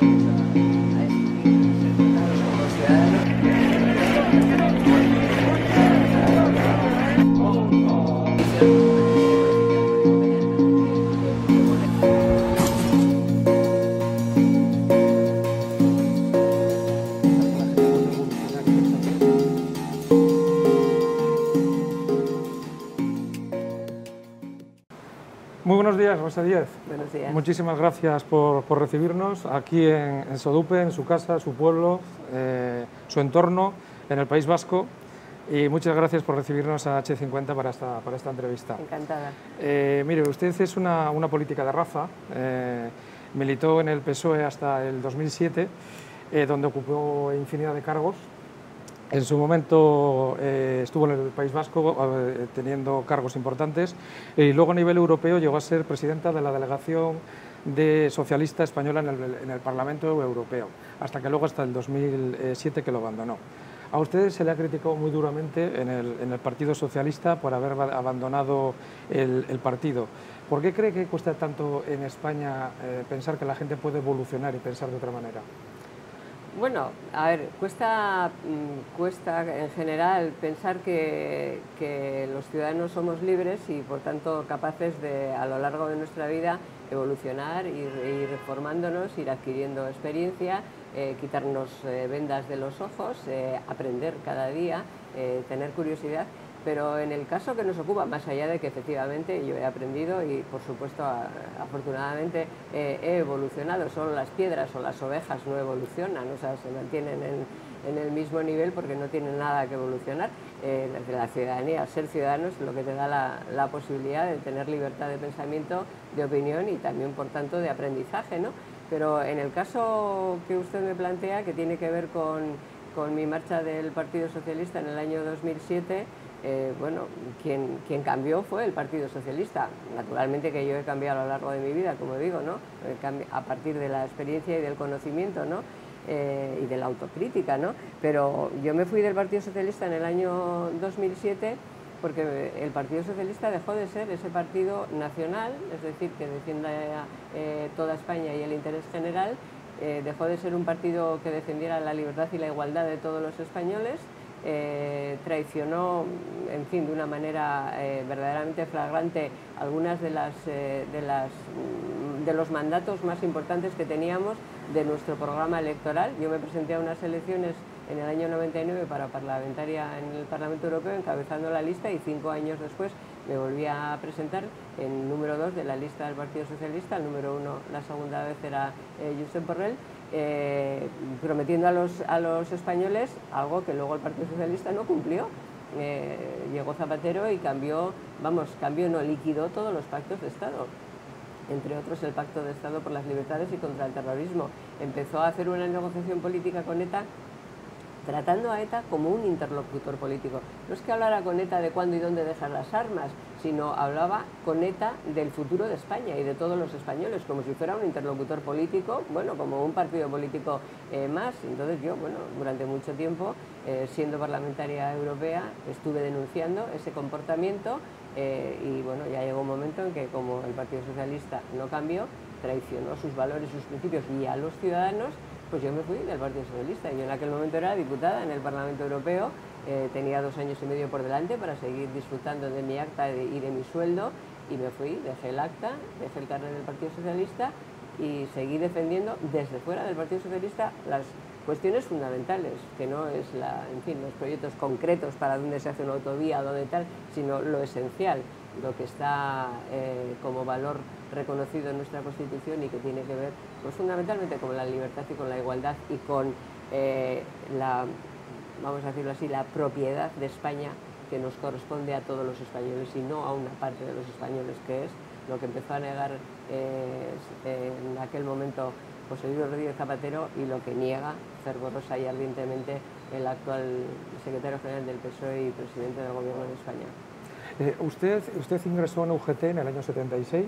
Muy buenos días, Rosa Díez. Buenos días. Muchísimas gracias por recibirnos aquí en Sodupe, en su casa, su pueblo, su entorno, en el País Vasco. Y muchas gracias por recibirnos a H50 para esta entrevista. Encantada. Mire, usted es una política de raza, militó en el PSOE hasta el 2007, donde ocupó infinidad de cargos. En su momento estuvo en el País Vasco teniendo cargos importantes y luego a nivel europeo llegó a ser presidenta de la delegación socialista española en el Parlamento Europeo, hasta que luego hasta el 2007 que lo abandonó. A usted se le ha criticado muy duramente en el Partido Socialista por haber abandonado el partido. ¿Por qué cree que cuesta tanto en España pensar que la gente puede evolucionar y pensar de otra manera? Bueno, a ver, cuesta en general pensar que los ciudadanos somos libres y por tanto capaces de, a lo largo de nuestra vida, evolucionar, ir reformándonos, ir adquiriendo experiencia, quitarnos vendas de los ojos, aprender cada día, tener curiosidad. Pero en el caso que nos ocupa, más allá de que efectivamente yo he aprendido y por supuesto afortunadamente he evolucionado, solo las piedras o las ovejas no evolucionan, o sea, se mantienen en el mismo nivel porque no tienen nada que evolucionar. La ciudadanía, ser ciudadano es lo que te da la posibilidad de tener libertad de pensamiento, de opinión y también por tanto de aprendizaje, ¿no? Pero en el caso que usted me plantea, que tiene que ver con mi marcha del Partido Socialista en el año 2007, bueno, quien cambió fue el Partido Socialista. Naturalmente que yo he cambiado a lo largo de mi vida, como digo, ¿no? A partir de la experiencia y del conocimiento, ¿no? Y de la autocrítica, ¿no? Pero yo me fui del Partido Socialista en el año 2007 porque el Partido Socialista dejó de ser ese partido nacional, es decir, que defienda toda España y el interés general, dejó de ser un partido que defendiera la libertad y la igualdad de todos los españoles. Traicionó, en fin, de una manera verdaderamente flagrante algunas de los mandatos más importantes que teníamos de nuestro programa electoral. Yo me presenté a unas elecciones en el año 99 para parlamentaria en el Parlamento Europeo, encabezando la lista, y 5 años después me volví a presentar en número 2 de la lista del Partido Socialista. El número 1 la segunda vez era Josep Borrell, prometiendo a los españoles algo que luego el Partido Socialista no cumplió. Llegó Zapatero y liquidó todos los pactos de Estado, entre otros el Pacto de Estado por las Libertades y contra el Terrorismo. Empezó a hacer una negociación política con ETA, tratando a ETA como un interlocutor político. No es que hablara con ETA de cuándo y dónde dejar las armas, sino hablaba con ETA del futuro de España y de todos los españoles, como si fuera un interlocutor político, bueno, como un partido político más. Entonces yo, bueno, durante mucho tiempo, siendo parlamentaria europea, estuve denunciando ese comportamiento y bueno, ya llegó un momento en que, como el Partido Socialista no cambió, traicionó sus valores, sus principios y a los ciudadanos, pues yo me fui del Partido Socialista. Yo en aquel momento era diputada en el Parlamento Europeo, tenía 2 años y medio por delante para seguir disfrutando de mi acta y de mi sueldo, y me fui, dejé el acta, dejé el carnet del Partido Socialista y seguí defendiendo desde fuera del Partido Socialista las cuestiones fundamentales, que no es en fin, los proyectos concretos para dónde se hace una autovía o dónde tal, sino lo esencial, lo que está como valor reconocido en nuestra Constitución y que tiene que ver pues, fundamentalmente con la libertad y con la igualdad y con vamos a decirlo así, la propiedad de España que nos corresponde a todos los españoles y no a una parte de los españoles, que es lo que empezó a negar en aquel momento José Luis Rodríguez Zapatero y lo que niega fervorosa y ardientemente el actual secretario general del PSOE y presidente del Gobierno de España. Usted ingresó en UGT en el año 76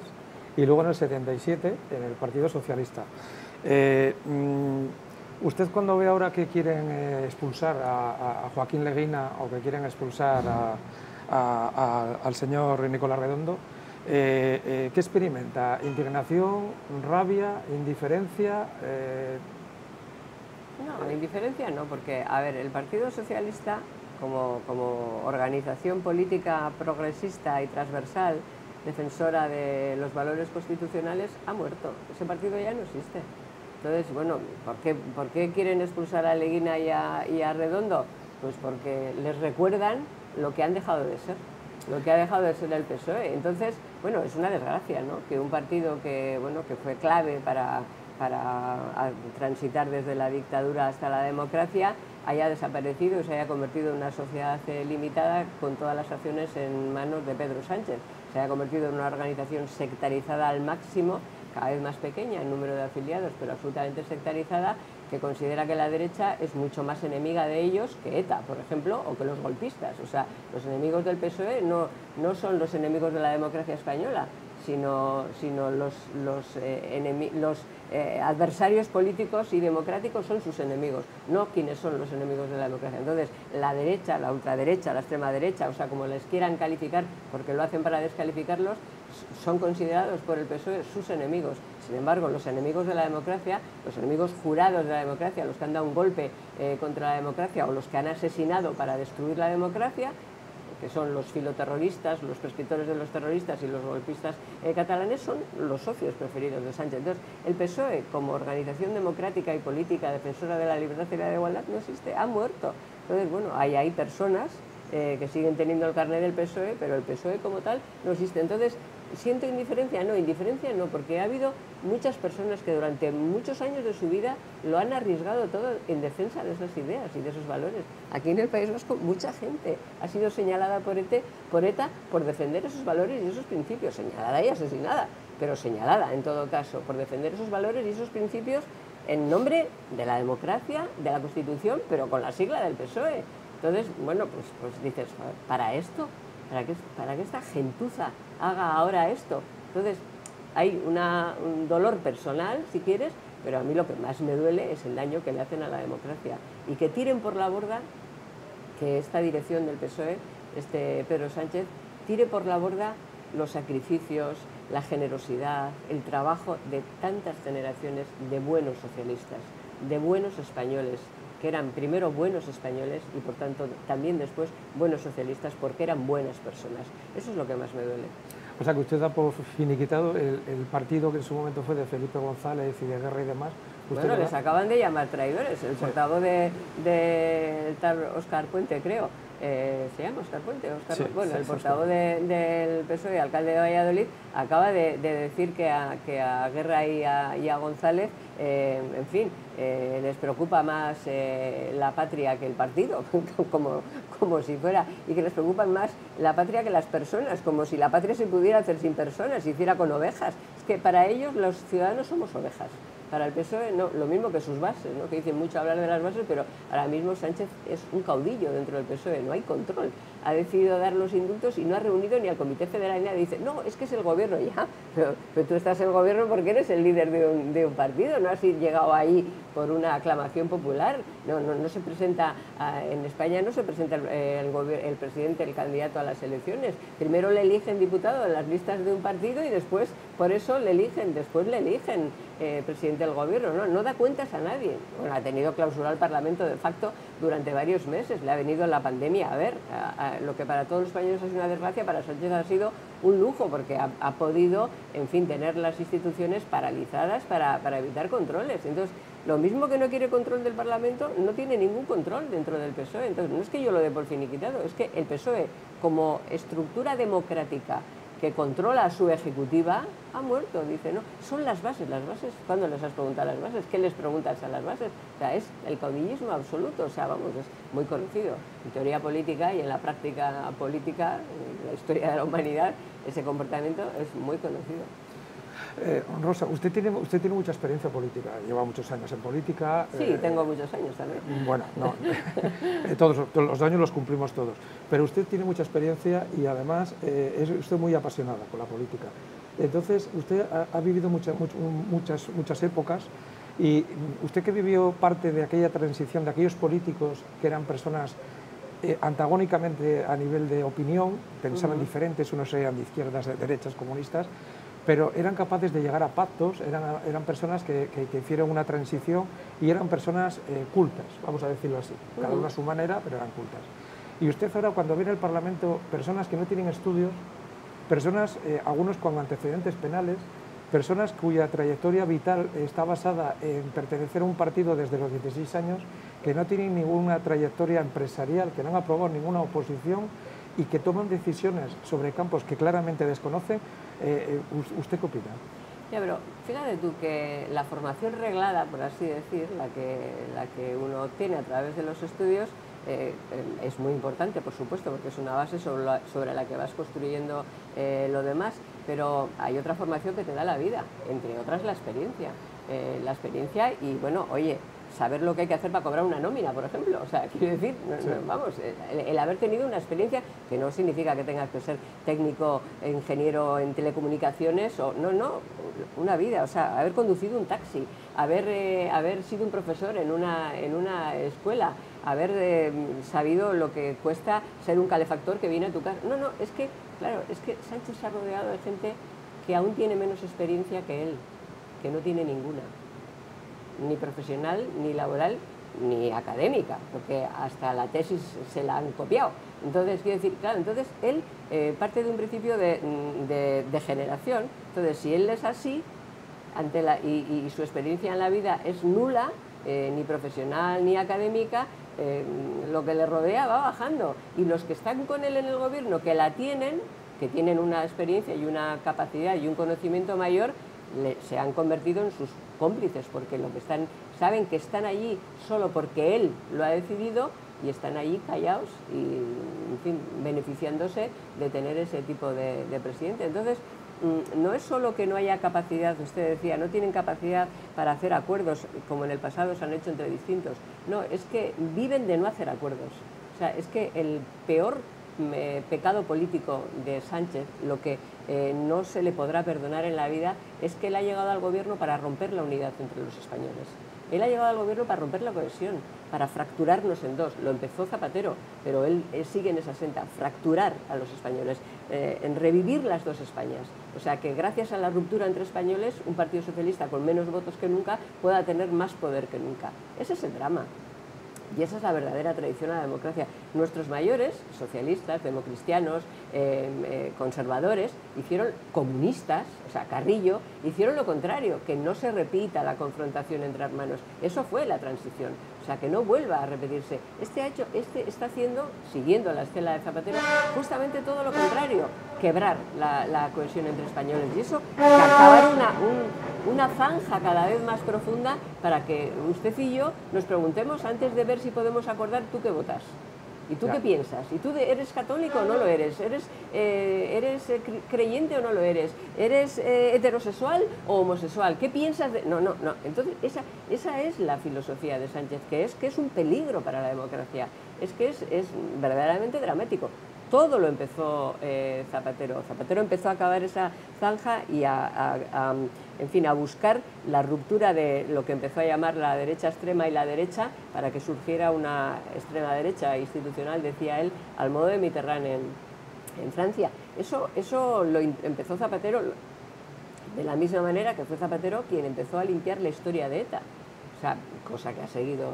y luego en el 77 en el Partido Socialista. ¿Usted cuando ve ahora que quieren expulsar a Joaquín Leguina o que quieren expulsar al señor Nicolás Redondo, ¿Qué experimenta? ¿Indignación, rabia, indiferencia? No, indiferencia no, porque, a ver, el Partido Socialista, como organización política progresista y transversal, defensora de los valores constitucionales, ha muerto. Ese partido ya no existe. Entonces, bueno, ¿por qué quieren expulsar a Leguina y a Redondo? Pues porque les recuerdan lo que han dejado de ser, lo que ha dejado de ser el PSOE. Entonces, bueno, es una desgracia, ¿no?, que un partido que fue clave para transitar desde la dictadura hasta la democracia haya desaparecido y se haya convertido en una sociedad limitada con todas las acciones en manos de Pedro Sánchez. Se haya convertido en una organización sectarizada al máximo, cada vez más pequeña en número de afiliados, pero absolutamente sectarizada, que considera que la derecha es mucho más enemiga de ellos que ETA, por ejemplo, o que los golpistas. O sea, los enemigos del PSOE no son los enemigos de la democracia española, sino los adversarios políticos y democráticos son sus enemigos, no quienes son los enemigos de la democracia. Entonces, la derecha, la ultraderecha, la extrema derecha, o sea, como les quieran calificar, porque lo hacen para descalificarlos, son considerados por el PSOE sus enemigos. Sin embargo, los enemigos de la democracia, los enemigos jurados de la democracia, los que han dado un golpe contra la democracia o los que han asesinado para destruir la democracia, que son los filoterroristas, los prescriptores de los terroristas y los golpistas catalanes, son los socios preferidos de Sánchez. Entonces, el PSOE, como organización democrática y política defensora de la libertad y la igualdad, no existe, ha muerto. Entonces, bueno, hay personas que siguen teniendo el carnet del PSOE, pero el PSOE como tal no existe. Entonces, ¿siento indiferencia? No, indiferencia no, porque ha habido muchas personas que durante muchos años de su vida lo han arriesgado todo en defensa de esas ideas y de esos valores. Aquí en el País Vasco mucha gente ha sido señalada por ETA por defender esos valores y esos principios, señalada y asesinada, pero señalada en todo caso, por defender esos valores y esos principios en nombre de la democracia, de la Constitución, pero con la sigla del PSOE. Entonces, bueno, pues dices, ¿para esto? ¿Para que esta gentuza haga ahora esto? Entonces, hay un dolor personal, si quieres, pero a mí lo que más me duele es el daño que le hacen a la democracia. Y que tiren por la borda, que esta dirección del PSOE, Pedro Sánchez, tire por la borda los sacrificios, la generosidad, el trabajo de tantas generaciones de buenos socialistas, de buenos españoles, que eran primero buenos españoles y por tanto también después buenos socialistas porque eran buenas personas. Eso es lo que más me duele. O sea, que usted da por finiquitado el partido que en su momento fue de Felipe González y de Guerra y demás. Bueno, les acaban de llamar traidores. El portavoz de tal Óscar Puente, creo, se llama Óscar Puente, sí, bueno, sí, el portavoz del PSOE, alcalde de Valladolid, acaba de decir que a Guerra y a González, en fin, les preocupa más la patria que el partido, como si fuera, y que les preocupa más la patria que las personas, como si la patria se pudiera hacer sin personas, se hiciera con ovejas. Es que para ellos los ciudadanos somos ovejas. Para el PSOE, no, lo mismo que sus bases, ¿no?, que dicen mucho hablar de las bases, pero ahora mismo Sánchez es un caudillo dentro del PSOE, no hay control. Ha decidido dar los indultos y no ha reunido ni al Comité Federal ni nada. Dice, no, es que es el gobierno ya, pero tú estás en el gobierno porque eres el líder de un partido, no has llegado ahí por una aclamación popular. No se presenta, en España no se presenta el presidente, el candidato a las elecciones. Primero le eligen diputado en las listas de un partido y después, por eso le eligen, después le eligen presidente del gobierno. No da cuentas a nadie. Bueno, ha tenido clausurado el Parlamento de facto durante varios meses, le ha venido la pandemia. A ver, lo que para todos los españoles ha sido una desgracia, para Sánchez ha sido un lujo, porque ha podido, en fin, tener las instituciones paralizadas para evitar controles. Entonces, lo mismo que no quiere control del Parlamento, no tiene ningún control dentro del PSOE. Entonces, no es que yo lo dé por finiquitado, es que el PSOE, como estructura democrática que controla a su ejecutiva, ha muerto. Dice, no, son las bases. ¿Cuándo les has preguntado a las bases? ¿Qué les preguntas a las bases? O sea, es el caudillismo absoluto, o sea, vamos, es muy conocido. En teoría política y en la práctica política, en la historia de la humanidad, ese comportamiento es muy conocido. Rosa, usted tiene mucha experiencia política, lleva muchos años en política. Sí, tengo muchos años también. Bueno, no, todos los años los cumplimos todos, pero usted tiene mucha experiencia y además es usted muy apasionada con la política. Entonces, usted ha vivido muchas épocas, y usted que vivió parte de aquella transición, de aquellos políticos que eran personas antagónicamente a nivel de opinión, pensaban diferentes, unos eran de izquierdas, de derechas, comunistas, pero eran capaces de llegar a pactos, eran personas que hicieron una transición y eran personas cultas, vamos a decirlo así, cada una a su manera, pero eran cultas. Y usted ahora, cuando viene al Parlamento, personas que no tienen estudios, personas, algunos con antecedentes penales, personas cuya trayectoria vital está basada en pertenecer a un partido desde los 16 años, que no tienen ninguna trayectoria empresarial, que no han aprobado ninguna oposición y que toman decisiones sobre campos que claramente desconocen. ¿Usted qué opina? Ya, pero fíjate tú que la formación reglada, por así decir, la que uno obtiene a través de los estudios, es muy importante, por supuesto, porque es una base sobre la que vas construyendo lo demás, pero hay otra formación que te da la vida, entre otras la experiencia. La experiencia y, bueno, oye, saber lo que hay que hacer para cobrar una nómina, por ejemplo. O sea, quiero decir, vamos, el haber tenido una experiencia, que no significa que tengas que ser técnico, ingeniero en telecomunicaciones, o no, una vida, o sea, haber conducido un taxi, haber sido un profesor en una escuela, haber sabido lo que cuesta ser un calefactor que viene a tu casa. No, es que, claro, es que Sánchez se ha rodeado de gente que aún tiene menos experiencia que él, que no tiene ninguna, ni profesional, ni laboral, ni académica, porque hasta la tesis se la han copiado. Entonces, quiero decir, claro, entonces él parte de un principio de generación. Entonces, si él es así, y su experiencia en la vida es nula, ni profesional ni académica, lo que le rodea va bajando. Y los que están con él en el gobierno, que la tienen, que tienen una experiencia y una capacidad y un conocimiento mayor, se han convertido en sus cómplices, porque saben que están allí solo porque él lo ha decidido y están allí callados y, en fin, beneficiándose de tener ese tipo de presidente. Entonces, no es solo que no haya capacidad, usted decía, no tienen capacidad para hacer acuerdos como en el pasado se han hecho entre distintos, no, es que viven de no hacer acuerdos. O sea, es que el peor pecado político de Sánchez, lo que no se le podrá perdonar en la vida, es que él ha llegado al gobierno para romper la unidad entre los españoles. Él ha llegado al gobierno para romper la cohesión, para fracturarnos en dos. Lo empezó Zapatero, pero él sigue en esa senda, fracturar a los españoles, en revivir las dos Españas. O sea, que gracias a la ruptura entre españoles, un partido socialista con menos votos que nunca pueda tener más poder que nunca. Ese es el drama. Y esa es la verdadera tradición a la democracia. Nuestros mayores, socialistas, democristianos, conservadores, comunistas, o sea, Carrillo, hicieron lo contrario, que no se repita la confrontación entre hermanos. Eso fue la transición, o sea, que no vuelva a repetirse. Este está haciendo, siguiendo la estela de Zapatero, justamente todo lo contrario, quebrar la cohesión entre españoles. Y eso, que acabar una zanja cada vez más profunda para que usted y yo nos preguntemos, antes de ver si podemos acordar, ¿tú qué votas? ¿Y tú qué piensas? ¿Y tú eres católico o no lo eres? ¿Eres creyente o no lo eres? ¿Eres heterosexual o homosexual? ¿Qué piensas de...? No. Entonces, esa es la filosofía de Sánchez, que es un peligro para la democracia. Es que es verdaderamente dramático. Todo lo empezó Zapatero. Zapatero empezó a acabar esa zanja y en fin, a buscar la ruptura de lo que empezó a llamar la derecha extrema y la derecha, para que surgiera una extrema derecha institucional, decía él, al modo de Mitterrand en Francia. Eso lo empezó Zapatero de la misma manera que fue Zapatero quien empezó a limpiar la historia de ETA. O sea, cosa que ha seguido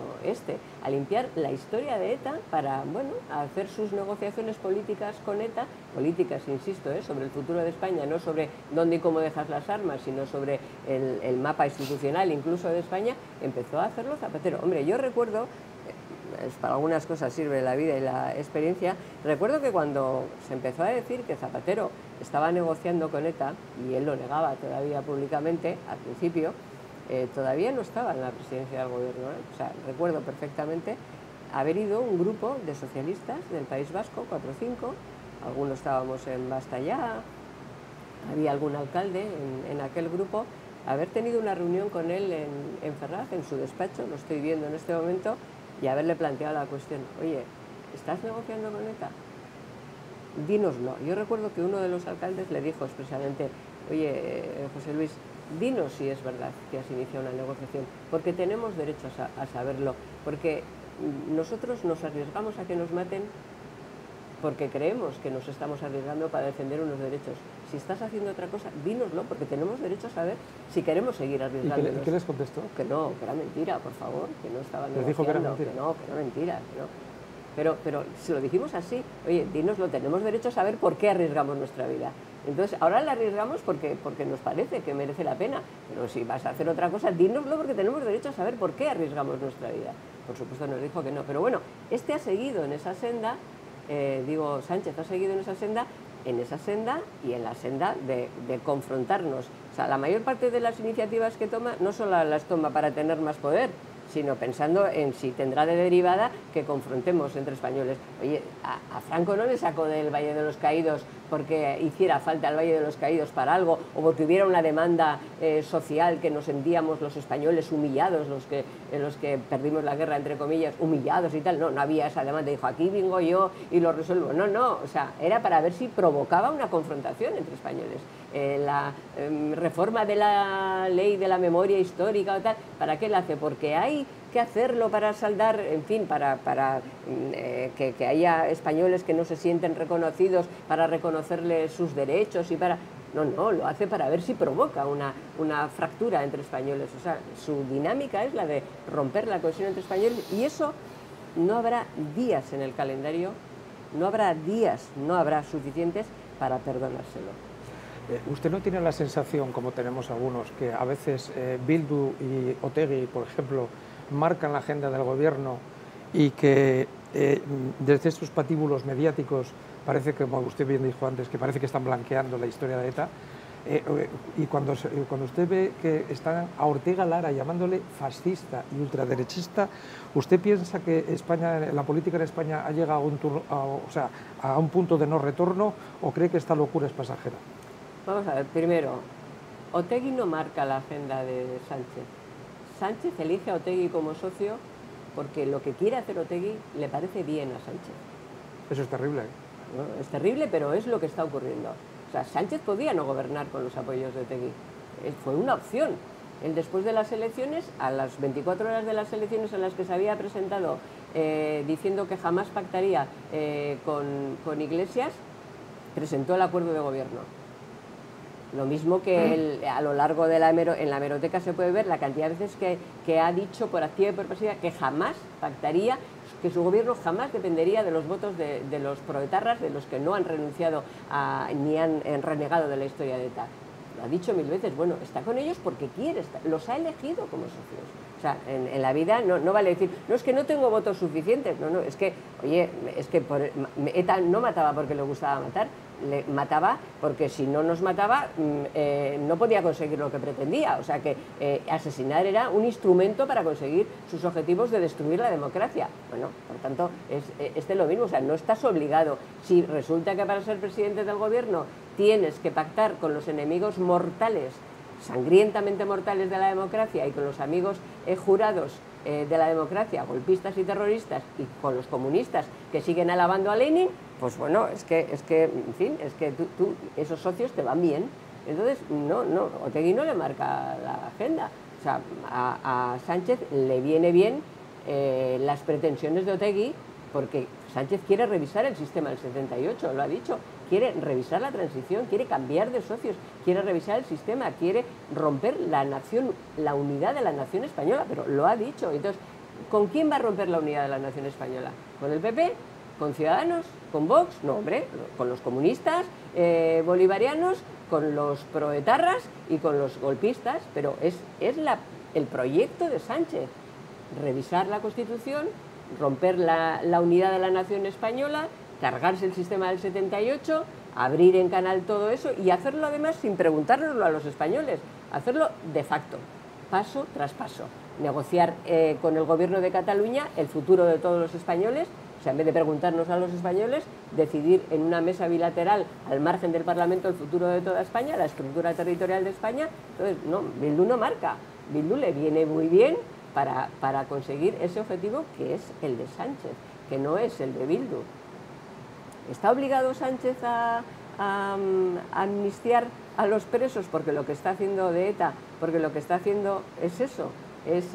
a limpiar la historia de ETA para, bueno, hacer sus negociaciones políticas con ETA, políticas, insisto, sobre el futuro de España, no sobre dónde y cómo dejas las armas, sino sobre el mapa institucional incluso de España, empezó a hacerlo Zapatero. Hombre, yo recuerdo, para algunas cosas sirve la vida y la experiencia, recuerdo que cuando se empezó a decir que Zapatero estaba negociando con ETA, y él lo negaba todavía públicamente al principio, todavía no estaba en la presidencia del gobierno. O sea, recuerdo perfectamente haber ido un grupo de socialistas del País Vasco, 4 o 5, algunos estábamos en Basta Ya, había algún alcalde en aquel grupo, haber tenido una reunión con él en Ferraz, en su despacho, lo estoy viendo en este momento, y haberle planteado la cuestión: oye, ¿estás negociando con ETA? Dínoslo. Yo recuerdo que uno de los alcaldes le dijo expresamente: oye, José Luis, dinos si es verdad que has iniciado una negociación, porque tenemos derecho a saberlo, porque nosotros nos arriesgamos a que nos maten porque creemos que nos estamos arriesgando para defender unos derechos. Si estás haciendo otra cosa, dínoslo, porque tenemos derecho a saber si queremos seguir arriesgándonos. ¿Y qué les contestó? Que no, que era mentira, por favor, que no estaban Les dijo que era mentira. que era mentira, que no. Pero si lo dijimos así, oye, dínoslo, tenemos derecho a saber por qué arriesgamos nuestra vida. Entonces, ahora la arriesgamos porque nos parece que merece la pena, pero si vas a hacer otra cosa, dínoslo porque tenemos derecho a saber por qué arriesgamos nuestra vida. Por supuesto nos dijo que no, pero bueno, este ha seguido en esa senda, Sánchez ha seguido en esa senda y en la senda de confrontarnos. O sea, la mayor parte de las iniciativas que toma no solo las toma para tener más poder, sino pensando en si tendrá de derivada que confrontemos entre españoles. Oye, a Franco no le sacó del Valle de los Caídos porque hiciera falta el Valle de los Caídos para algo, o porque hubiera una demanda social que nos sentíamos los españoles humillados, los que perdimos la guerra, entre comillas, humillados y tal. No, no había esa demanda. Dijo, aquí vengo yo y lo resuelvo. No, no, o sea, era para ver si provocaba una confrontación entre españoles. La reforma de la ley de la memoria histórica o tal, ¿para qué la hace? Porque hay que hacerlo para saldar, en fin, para que haya españoles que no se sienten reconocidos, para reconocerles sus derechos y para... No, no, lo hace para ver si provoca una fractura entre españoles. O sea, su dinámica es la de romper la cohesión entre españoles, y eso no habrá días en el calendario, no habrá suficientes para perdonárselo. ¿Usted no tiene la sensación, como tenemos algunos, que a veces Bildu y Otegi, por ejemplo, marcan la agenda del gobierno y que desde estos patíbulos mediáticos parece que, como usted bien dijo antes, que parece que están blanqueando la historia de ETA? Y cuando usted ve que están a Ortega Lara llamándole fascista y ultraderechista, ¿usted piensa que España, la política en España ha llegado a un punto de no retorno, o cree que esta locura es pasajera? Vamos a ver, primero, Otegi no marca la agenda de Sánchez. Sánchez elige a Otegi como socio porque lo que quiere hacer Otegi le parece bien a Sánchez. Eso es terrible. ¿No? Es terrible, pero es lo que está ocurriendo. O sea, Sánchez podía no gobernar con los apoyos de Otegi. Fue una opción. Él, después de las elecciones, a las 24 horas de las elecciones en las que se había presentado diciendo que jamás pactaría con Iglesias, presentó el acuerdo de gobierno. Lo mismo que a lo largo de en la hemeroteca se puede ver la cantidad de veces que ha dicho por activa y por pasiva que jamás pactaría, que su gobierno jamás dependería de los votos de los proetarras, de los que no han renunciado ni han renegado de la historia de ETA. Lo ha dicho 1000 veces. Bueno, está con ellos porque quiere estar, los ha elegido como socios. O sea, en la vida no vale decir, no, es que no tengo votos suficientes. No, es que, oye, es que ETA no mataba porque le gustaba matar, le mataba porque si no nos mataba no podía conseguir lo que pretendía. O sea que asesinar era un instrumento para conseguir sus objetivos de destruir la democracia. Bueno, por tanto, es lo mismo. O sea, no estás obligado. Si resulta que para ser presidente del gobierno tienes que pactar con los enemigos mortales, sangrientamente mortales de la democracia, y con los amigos jurados de la democracia, golpistas y terroristas, y con los comunistas que siguen alabando a Lenin, pues bueno, es que en fin, es que tú esos socios te van bien. Entonces, no, Otegi no le marca la agenda. O sea, a Sánchez le viene bien las pretensiones de Otegi, porque Sánchez quiere revisar el sistema del 78, lo ha dicho, quiere revisar la transición, quiere cambiar de socios, quiere revisar el sistema, quiere romper la unidad de la nación española, pero lo ha dicho. Entonces, ¿con quién va a romper la unidad de la nación española? ¿Con el PP? ¿Con Ciudadanos? ¿Con Vox? No, hombre, con los comunistas bolivarianos, con los proetarras y con los golpistas, pero es el proyecto de Sánchez, revisar la Constitución, romper la unidad de la nación española, cargarse el sistema del 78, abrir en canal todo eso y hacerlo además sin preguntárnoslo a los españoles, hacerlo de facto, paso tras paso, negociar con el gobierno de Cataluña el futuro de todos los españoles. O sea, en vez de preguntarnos a los españoles, decidir en una mesa bilateral al margen del Parlamento el futuro de toda España, la estructura territorial de España. Entonces, no, Bildu no marca. Bildu le viene muy bien para conseguir ese objetivo que es el de Sánchez, que no es el de Bildu. ¿Está obligado Sánchez a amnistiar a los presos? Porque lo que está haciendo de ETA, porque lo que está haciendo es eso, es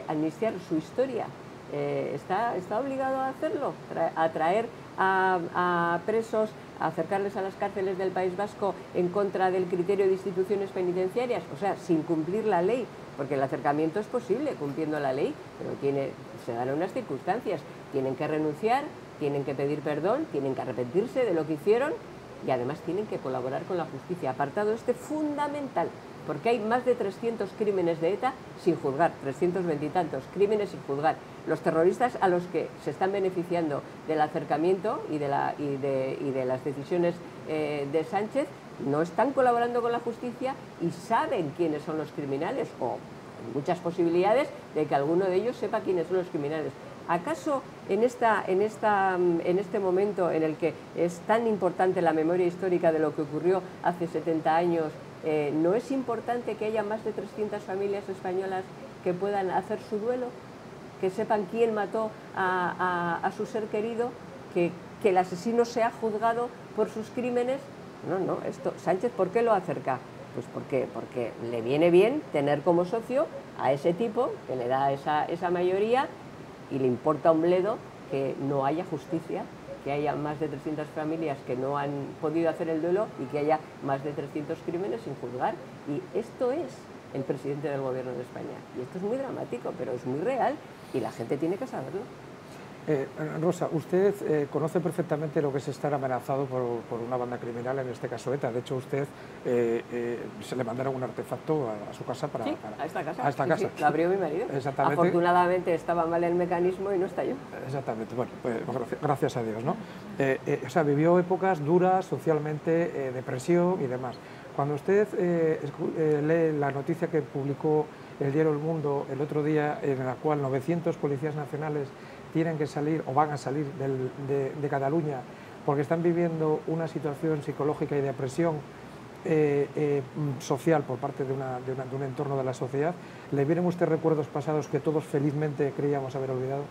amnistiar su historia. está obligado a hacerlo, a traer a presos, a acercarles a las cárceles del País Vasco en contra del criterio de instituciones penitenciarias, o sea, sin cumplir la ley, porque el acercamiento es posible cumpliendo la ley, pero se dan unas circunstancias, tienen que renunciar, tienen que pedir perdón, tienen que arrepentirse de lo que hicieron y además tienen que colaborar con la justicia. Apartado este fundamental, porque hay más de 300 crímenes de ETA sin juzgar, 320 y tantos crímenes sin juzgar. Los terroristas a los que se están beneficiando del acercamiento y de las decisiones de Sánchez no están colaborando con la justicia y saben quiénes son los criminales, o hay muchas posibilidades de que alguno de ellos sepa quiénes son los criminales. ¿Acaso en este momento en el que es tan importante la memoria histórica de lo que ocurrió hace 70 años, no es importante que haya más de 300 familias españolas que puedan hacer su duelo, que sepan quién mató a su ser querido, que el asesino sea juzgado por sus crímenes? No, Sánchez, ¿por qué lo acerca? Pues porque le viene bien tener como socio a ese tipo que le da esa mayoría, y le importa un bledo que no haya justicia, que haya más de 300 familias que no han podido hacer el duelo y que haya más de 300 crímenes sin juzgar. Y esto es el presidente del Gobierno de España. Y esto es muy dramático, pero es muy real y la gente tiene que saberlo. Rosa, usted conoce perfectamente lo que es estar amenazado por una banda criminal, en este caso ETA. De hecho, usted se le mandaron un artefacto a su casa para... Sí, a esta casa. A esta casa. Sí, lo abrió mi marido. Exactamente. Afortunadamente estaba mal el mecanismo y no estalló. Exactamente. Bueno, pues, gracias a Dios, ¿no? O sea, vivió épocas duras socialmente, depresión y demás. Cuando usted lee la noticia que publicó el diario El Mundo el otro día, en la cual 900 policías nacionales tienen que salir o van a salir de Cataluña porque están viviendo una situación psicológica y de presión social por parte de un entorno de la sociedad, ¿le vienen usted recuerdos pasados que todos felizmente creíamos haber olvidado?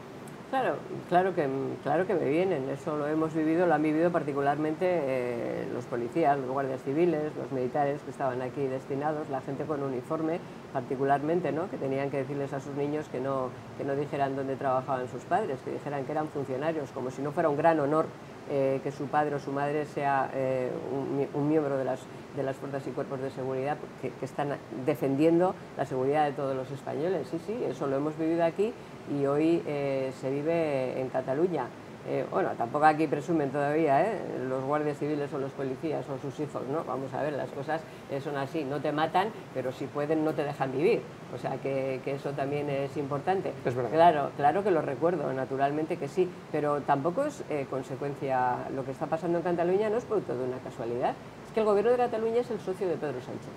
Claro que me vienen, eso lo hemos vivido, lo han vivido particularmente los policías, los guardias civiles, los militares que estaban aquí destinados, la gente con uniforme particularmente, ¿no? Que tenían que decirles a sus niños que no dijeran dónde trabajaban sus padres, que dijeran que eran funcionarios, como si no fuera un gran honor que su padre o su madre sea un miembro de las fuerzas y cuerpos de seguridad que están defendiendo la seguridad de todos los españoles. Sí, eso lo hemos vivido aquí y hoy se vive en Cataluña. Bueno, tampoco aquí presumen todavía los guardias civiles o los policías o sus hijos, ¿no? Vamos a ver, las cosas son así, no te matan, pero si pueden no te dejan vivir, o sea que eso también es importante. Es verdad. Claro que lo recuerdo, naturalmente que sí, pero tampoco es consecuencia, lo que está pasando en Cataluña no es producto de una casualidad, es que el Gobierno de Cataluña es el socio de Pedro Sánchez.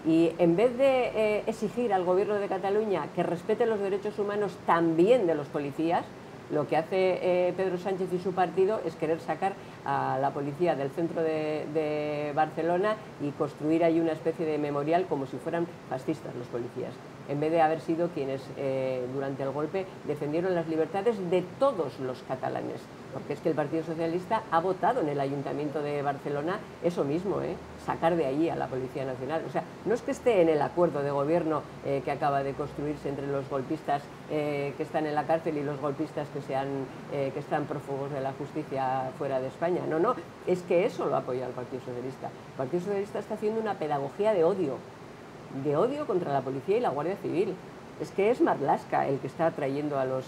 Y en vez de exigir al Gobierno de Cataluña que respete los derechos humanos también de los policías, lo que hace Pedro Sánchez y su partido es querer sacar a la policía del centro de Barcelona y construir ahí una especie de memorial como si fueran fascistas los policías, en vez de haber sido quienes durante el golpe defendieron las libertades de todos los catalanes, porque es que el Partido Socialista ha votado en el Ayuntamiento de Barcelona eso mismo, sacar de allí a la Policía Nacional. O sea, no es que esté en el acuerdo de gobierno que acaba de construirse entre los golpistas que están en la cárcel y los golpistas que están prófugos de la justicia fuera de España. No, es que eso lo apoya el Partido Socialista. El Partido Socialista está haciendo una pedagogía de odio contra la policía y la Guardia Civil. Es que es Marlaska el que está trayendo a los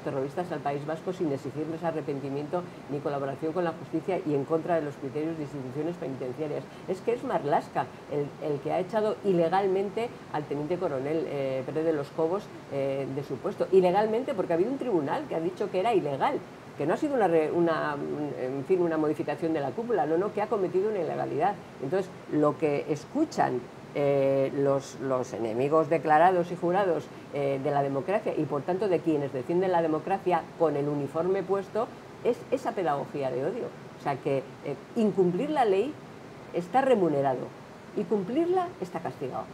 terroristas al País Vasco sin exigirles arrepentimiento ni colaboración con la justicia y en contra de los criterios de instituciones penitenciarias. Es que es Marlaska el que ha echado ilegalmente al teniente coronel Pérez de los Cobos de su puesto. Ilegalmente porque ha habido un tribunal que ha dicho que era ilegal, que no ha sido una modificación de la cúpula, que ha cometido una ilegalidad. Entonces, lo que escuchan los enemigos declarados y jurados de la democracia y por tanto de quienes defienden la democracia con el uniforme puesto es esa pedagogía de odio. O sea que incumplir la ley está remunerado y cumplirla está castigado.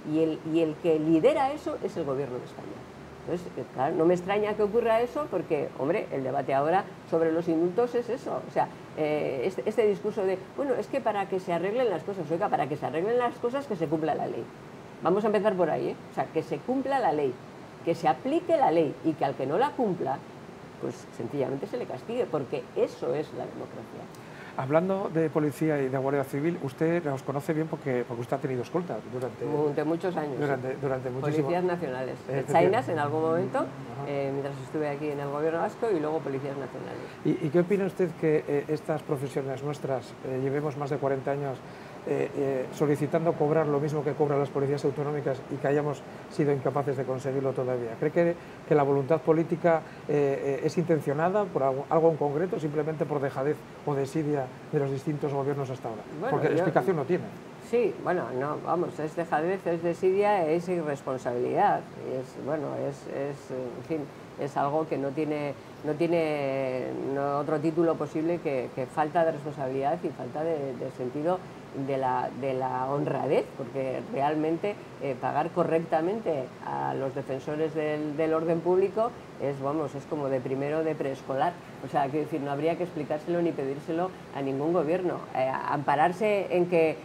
Y el que lidera eso es el Gobierno de España. Entonces, claro, no me extraña que ocurra eso porque, hombre, el debate ahora sobre los indultos es eso. O sea, este discurso de, bueno, es que para que se arreglen las cosas, oiga, para que se arreglen las cosas que se cumpla la ley. Vamos a empezar por ahí, O sea, que se cumpla la ley. que se aplique la ley y que al que no la cumpla, pues sencillamente se le castigue, porque eso es la democracia. Hablando de policía y de Guardia Civil, usted los conoce bien porque usted ha tenido escolta durante muchos años. Durante muchísimo. Policías nacionales. Chainas en algún momento, mientras estuve aquí en el gobierno vasco, y luego policías nacionales. ¿Y qué opina usted que estas profesiones nuestras llevemos más de 40 años solicitando cobrar lo mismo que cobran las policías autonómicas y que hayamos sido incapaces de conseguirlo todavía? ¿Cree que la voluntad política es intencionada por algo en concreto, simplemente por dejadez o desidia de los distintos gobiernos hasta ahora? Bueno, porque explicación no tiene. Sí, bueno, no, vamos, es dejadez, es desidia, es irresponsabilidad. En fin, es algo que no tiene otro título posible que falta de responsabilidad y falta de sentido de la honradez, porque realmente pagar correctamente a los defensores del orden público es como de primero de preescolar. O sea, quiero decir, no habría que explicárselo ni pedírselo a ningún gobierno. Ampararse en que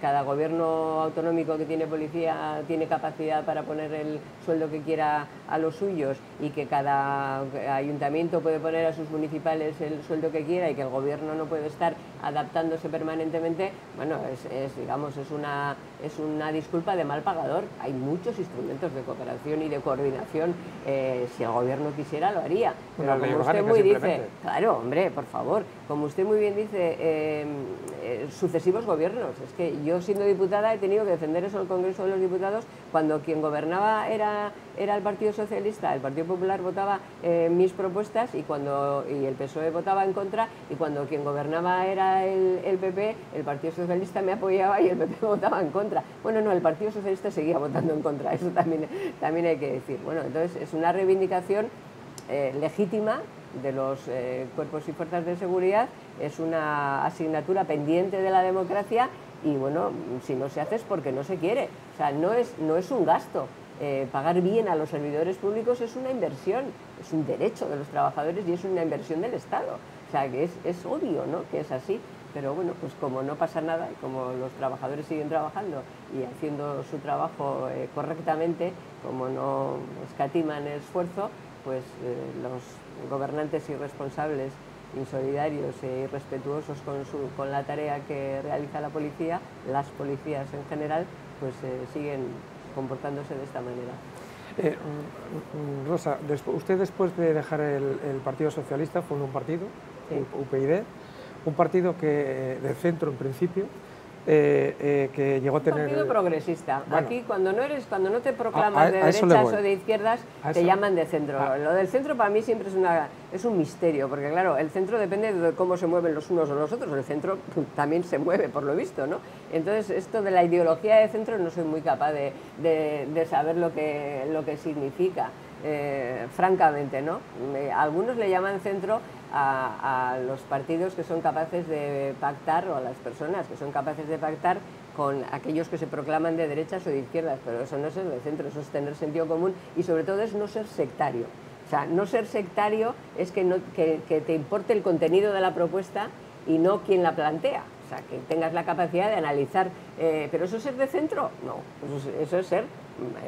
cada gobierno autonómico que tiene policía tiene capacidad para poner el sueldo que quiera a los suyos y que cada ayuntamiento puede poner a sus municipales el sueldo que quiera y que el gobierno no puede estar adaptándose permanentemente, bueno, es una disculpa de mal pagador. Hay muchos instrumentos de cooperación y de coordinación. Si el gobierno quisiera, lo haría. Pero como usted muy dice, claro, hombre, por favor, como usted muy bien dice, sucesivos gobiernos. Es que yo, siendo diputada, he tenido que defender eso en el Congreso de los Diputados cuando quien gobernaba era el Partido Socialista, el Partido Popular votaba mis propuestas y el PSOE votaba en contra, y cuando quien gobernaba era el PP, el Partido Socialista me apoyaba y el PP votaba en contra. Bueno, no, el Partido Socialista seguía votando en contra, eso también hay que decir. Bueno, entonces es una reivindicación legítima de los cuerpos y fuerzas de seguridad, es una asignatura pendiente de la democracia y bueno, si no se hace es porque no se quiere. O sea, no es un gasto. Pagar bien a los servidores públicos es una inversión, es un derecho de los trabajadores y es una inversión del Estado. O sea, que es obvio, ¿no?, que es así. Pero bueno, pues como no pasa nada y como los trabajadores siguen trabajando y haciendo su trabajo correctamente, como no escatiman esfuerzo, pues los gobernantes irresponsables, insolidarios e irrespetuosos con la tarea que realiza la policía, las policías en general, pues siguen comportándose de esta manera. Rosa, usted después de dejar el Partido Socialista fundó un partido, sí, UPyD, un partido del centro en principio, que llegó a tener... Un partido progresista. Bueno, aquí cuando no te proclamas de derechas o de izquierdas, te llaman de centro. Lo del centro para mí siempre es un misterio, porque claro, el centro depende de cómo se mueven los unos o los otros, el centro también se mueve por lo visto, ¿no? Entonces esto de la ideología de centro no soy muy capaz de saber lo que significa, francamente, ¿no? Algunos le llaman centro a los partidos que son capaces de pactar, o a las personas que son capaces de pactar con aquellos que se proclaman de derechas o de izquierdas, pero eso no es el centro, eso es tener sentido común y sobre todo es no ser sectario. O sea, no ser sectario es que te importe el contenido de la propuesta y no quien la plantea. O sea, que tengas la capacidad de analizar, pero ¿eso es ser de centro? No, eso es ser,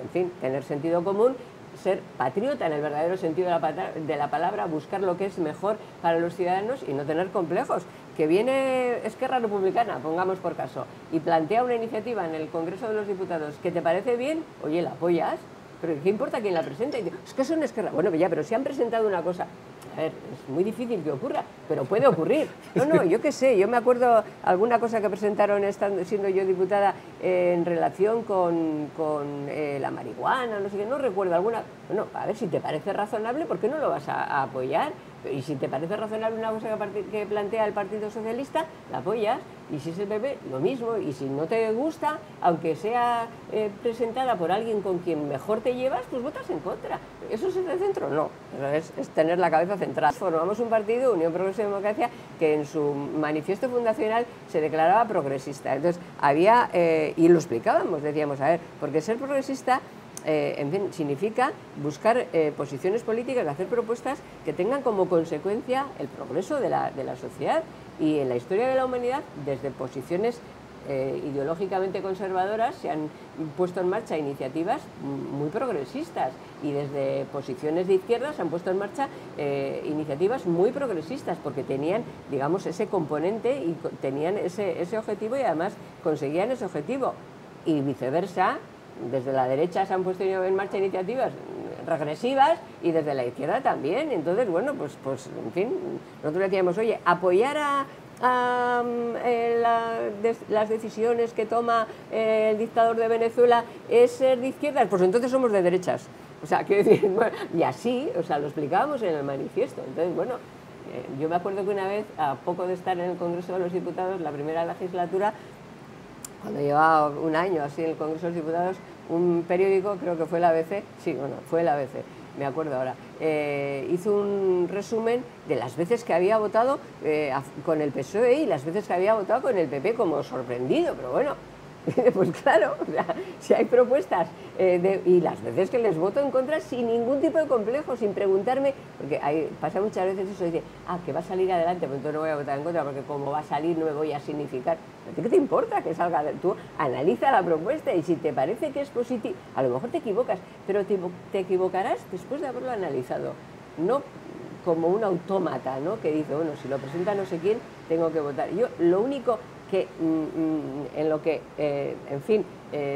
en fin, tener sentido común, ser patriota en el verdadero sentido de la palabra, buscar lo que es mejor para los ciudadanos y no tener complejos. Que viene Esquerra Republicana, pongamos por caso, y plantea una iniciativa en el Congreso de los Diputados que te parece bien, oye, la apoyas, pero ¿qué importa quién la presenta? Y es que son Esquerra. Bueno, ya, pero si han presentado una cosa, a ver, es muy difícil que ocurra, pero puede ocurrir. No, yo qué sé, yo me acuerdo alguna cosa que presentaron siendo yo diputada en relación con la marihuana, no sé qué, no recuerdo alguna. Bueno, a ver, si te parece razonable, ¿por qué no lo vas a apoyar? Y si te parece razonable una cosa que plantea el Partido Socialista, la apoyas. Y si es el PP, lo mismo. Y si no te gusta, aunque sea presentada por alguien con quien mejor te llevas, pues votas en contra. ¿Eso es el centro? No. Eso es tener la cabeza centrada. Formamos un partido, Unión Progreso y Democracia, que en su manifiesto fundacional se declaraba progresista. Entonces, y lo explicábamos, decíamos, a ver, porque ser progresista... en fin, significa buscar posiciones políticas, hacer propuestas que tengan como consecuencia el progreso de la sociedad y en la historia de la humanidad desde posiciones ideológicamente conservadoras se han puesto en marcha iniciativas muy progresistas, y desde posiciones de izquierda se han puesto en marcha iniciativas muy progresistas, porque tenían, digamos, ese componente y tenían ese objetivo, y además conseguían ese objetivo, y viceversa. Desde la derecha se han puesto en marcha iniciativas regresivas y desde la izquierda también. Entonces, bueno, pues en fin, nosotros decíamos, oye, apoyar las decisiones que toma el dictador de Venezuela es ser de izquierdas, pues entonces somos de derechas. O sea, quiero decir, bueno, y así, o sea, lo explicábamos en el manifiesto. Entonces, bueno, yo me acuerdo que una vez, a poco de estar en el Congreso de los Diputados, la primera legislatura, cuando llevaba un año así en el Congreso de los Diputados, un periódico, creo que fue el ABC, sí, bueno, fue el ABC, me acuerdo ahora, hizo un resumen de las veces que había votado con el PSOE y las veces que había votado con el PP, como sorprendido, pero bueno, pues claro, o sea, si hay propuestas y las veces que les voto en contra sin ningún tipo de complejo, sin preguntarme, porque pasa muchas veces eso, dice, que va a salir adelante, pues entonces no voy a votar en contra, porque como va a salir no me voy a significar. ¿Qué te importa que salga? Tú analiza la propuesta, y si te parece que es positivo, a lo mejor te equivocas, pero te equivocarás después de haberlo analizado, no como un autómata, ¿no?, que dice, bueno, si lo presenta no sé quién, tengo que votar. Yo lo único que en lo que, en fin,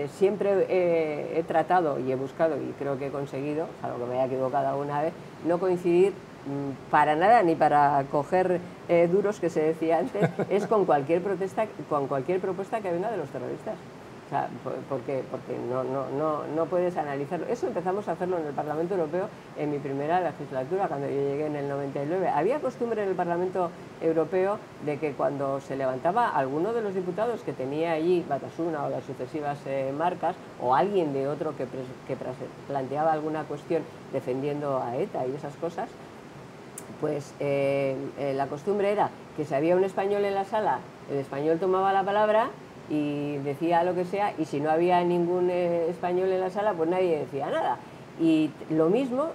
siempre he tratado y he buscado, y creo que he conseguido, salvo que me haya equivocado alguna vez, no coincidir para nada, ni para coger duros, que se decía antes, es con cualquier propuesta que venga de los terroristas. O sea, porque no puedes analizarlo. Eso empezamos a hacerlo en el Parlamento Europeo en mi primera legislatura, cuando yo llegué en el 99. Había costumbre en el Parlamento Europeo de que cuando se levantaba alguno de los diputados que tenía allí Batasuna o las sucesivas marcas, o alguien de otro que planteaba alguna cuestión defendiendo a ETA y esas cosas, pues la costumbre era que si había un español en la sala, el español tomaba la palabra y decía lo que sea, y si no había ningún español en la sala, pues nadie decía nada. Y lo mismo,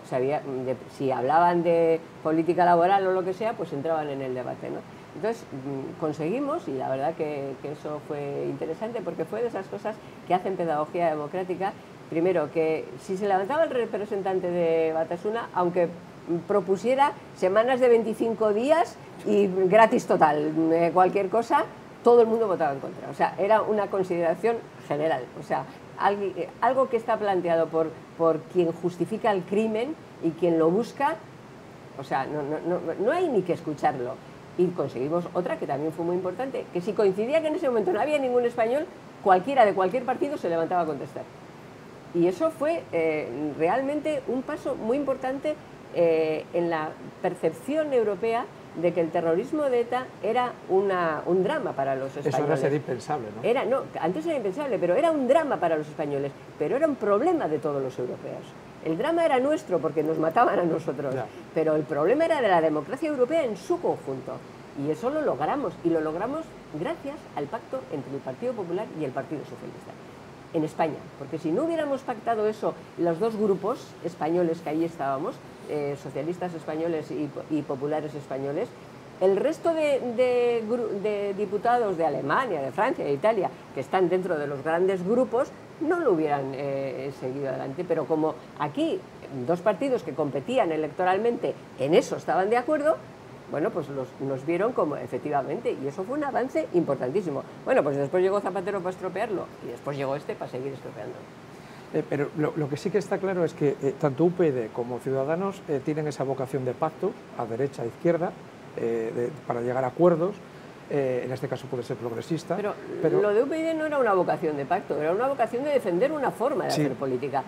si hablaban de política laboral o lo que sea, pues entraban en el debate, ¿no? Entonces conseguimos, y la verdad que eso fue interesante, porque fue de esas cosas que hacen pedagogía democrática. Primero, que si se levantaba el representante de Batasuna, aunque propusiera semanas de 25 días y gratis total, cualquier cosa, todo el mundo votaba en contra. O sea, era una consideración general. O sea, algo que está planteado por quien justifica el crimen y quien lo busca, o sea, no hay ni que escucharlo. Y conseguimos otra que también fue muy importante, que si coincidía que en ese momento no había ningún español, cualquiera de cualquier partido se levantaba a contestar. Y eso fue realmente un paso muy importante en la percepción europea de que el terrorismo de ETA era un drama para los españoles. Eso ahora sería impensable, ¿no? Antes era impensable, pero era un drama para los españoles, pero era un problema de todos los europeos. El drama era nuestro porque nos mataban a nosotros, pero el problema era de la democracia europea en su conjunto. Y eso lo logramos, y lo logramos gracias al pacto entre el Partido Popular y el Partido Socialista en España, porque si no hubiéramos pactado eso, los dos grupos españoles que allí estábamos, socialistas españoles y populares españoles, el resto de diputados de Alemania, de Francia, de Italia, que están dentro de los grandes grupos, no lo hubieran seguido adelante. Pero como aquí dos partidos que competían electoralmente en eso estaban de acuerdo, bueno, pues nos vieron como efectivamente, y eso fue un avance importantísimo. Bueno, pues después llegó Zapatero para estropearlo, y después llegó este para seguir estropeándolo. Pero lo que sí que está claro es que tanto UPyD como Ciudadanos tienen esa vocación de pacto, a derecha e izquierda, para llegar a acuerdos. En este caso puede ser progresista. Pero lo de UPyD no era una vocación de pacto, era una vocación de defender una forma de hacer política.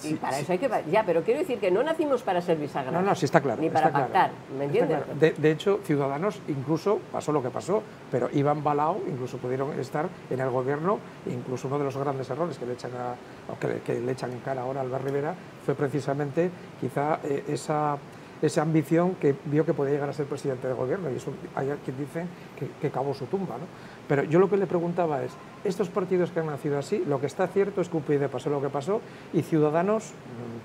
Y para eso hay que... Ya, pero quiero decir que no nacimos para ser bisagras. No, sí está claro. Ni para pactar, ¿me entiendes? Claro. De hecho, Ciudadanos incluso pasó lo que pasó, pero Iván Balao incluso pudieron estar en el gobierno, incluso uno de los grandes errores que le echan en cara ahora a Albert Rivera fue precisamente quizá esa ambición que vio que podía llegar a ser presidente del gobierno, y eso hay quien dice que cavó su tumba, ¿no? Pero yo lo que le preguntaba es, estos partidos que han nacido así, lo que está cierto es que UPyD pasó lo que pasó, y Ciudadanos,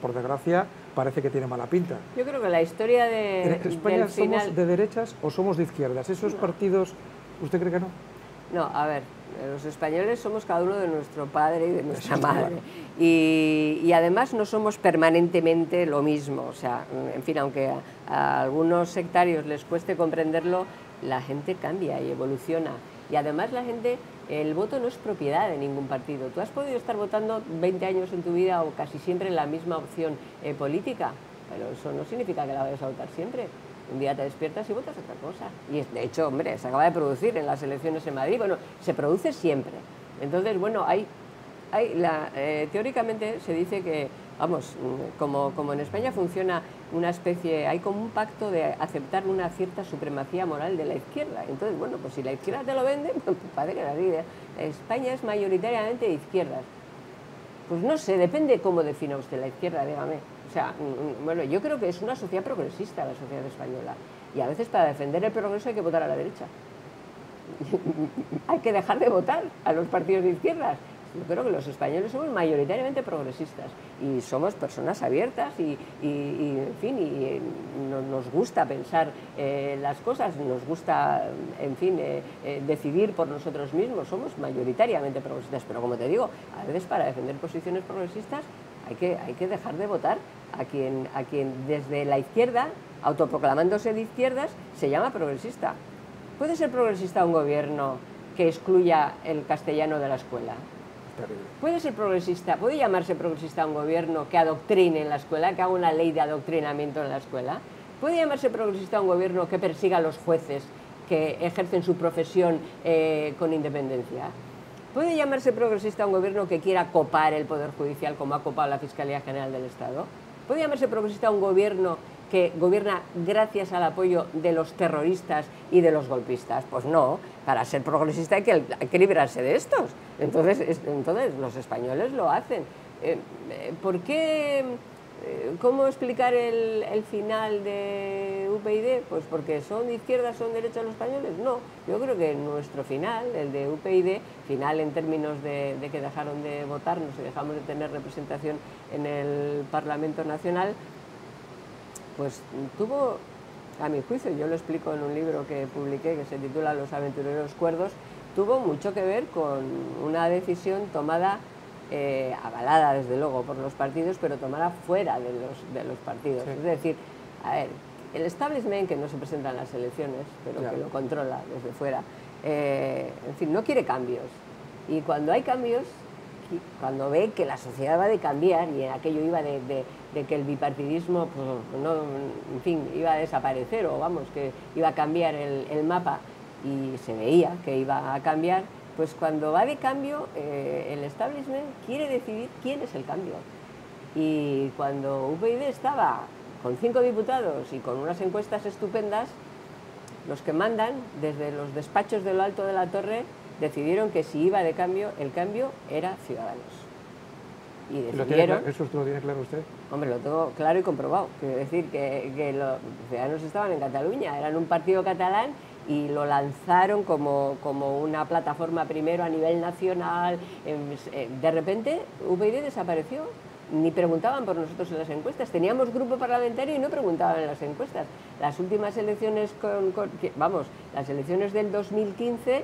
por desgracia, parece que tiene mala pinta. Yo creo que la historia de... ¿En España somos de derechas o somos de izquierdas? ¿Esos partidos, usted cree que no? No, a ver, Los españoles somos cada uno de nuestro padre y de nuestra madre. Y además no somos permanentemente lo mismo. O sea, en fin, aunque a algunos sectarios les cueste comprenderlo, la gente cambia y evoluciona. Y además la gente, el voto no es propiedad de ningún partido. Tú has podido estar votando 20 años en tu vida o casi siempre en la misma opción política, pero eso no significa que la vayas a votar siempre. Un día te despiertas y votas otra cosa. Y de hecho, hombre, se acaba de producir en las elecciones en Madrid. Bueno, se produce siempre. Entonces, bueno, teóricamente se dice que, vamos, como en España funciona una especie, hay como un pacto de aceptar una cierta supremacía moral de la izquierda. Entonces, bueno, pues si la izquierda te lo vende, pues parece que la vida. España es mayoritariamente de izquierdas. Pues no sé, depende cómo defina usted la izquierda, dígame. O sea, bueno, yo creo que es una sociedad progresista la sociedad española. Y a veces para defender el progreso hay que votar a la derecha. Hay que dejar de votar a los partidos de izquierdas. Yo creo que los españoles somos mayoritariamente progresistas y somos personas abiertas y en fin, nos gusta pensar las cosas, nos gusta, en fin, decidir por nosotros mismos. Somos mayoritariamente progresistas, pero como te digo, a veces para defender posiciones progresistas hay que dejar de votar a quien desde la izquierda, autoproclamándose de izquierdas, se llama progresista. ¿Puede ser progresista un gobierno que excluya el castellano de la escuela? ¿Puede ser progresista, puede llamarse progresista un gobierno que adoctrine en la escuela, que haga una ley de adoctrinamiento en la escuela? ¿Puede llamarse progresista un gobierno que persiga a los jueces que ejercen su profesión con independencia? ¿Puede llamarse progresista un gobierno que quiera copar el Poder Judicial como ha copado la Fiscalía General del Estado? ¿Puede llamarse progresista un gobierno que gobierna gracias al apoyo de los terroristas y de los golpistas? Pues no, para ser progresista hay que librarse de estos. Entonces los españoles lo hacen. ¿Por qué? ¿Cómo explicar el final de UPyD? Pues porque son de izquierda, son de derecha los españoles. No, yo creo que nuestro final, el de UPyD, final en términos de que dejaron de votarnos y dejamos de tener representación en el Parlamento Nacional, pues tuvo, a mi juicio, yo lo explico en un libro que publiqué que se titula Los aventureros cuerdos, tuvo mucho que ver con una decisión tomada, avalada desde luego por los partidos, pero tomada fuera de los partidos. Sí. Es decir, a ver, el establishment, que no se presenta en las elecciones, pero claro, que lo controla desde fuera, en fin, no quiere cambios. Y cuando hay cambios, cuando ve que la sociedad va de cambiar, y aquello iba de que el bipartidismo, pues, no, en fin, iba a desaparecer, o vamos, que iba a cambiar el mapa, y se veía que iba a cambiar, pues cuando va de cambio, el establishment quiere decidir quién es el cambio. Y cuando UPyD estaba con 5 diputados y con unas encuestas estupendas, los que mandan, desde los despachos de lo alto de la torre, decidieron que si iba de cambio, el cambio era Ciudadanos. Y decidieron... ¿Eso lo tiene claro usted? Hombre, lo tengo claro y comprobado. Quiero decir que los Ciudadanos estaban en Cataluña, eran un partido catalán y lo lanzaron como una plataforma primero a nivel nacional. De repente, UPyD desapareció. Ni preguntaban por nosotros en las encuestas. Teníamos grupo parlamentario y no preguntaban en las encuestas. Las últimas elecciones, las elecciones del 2015,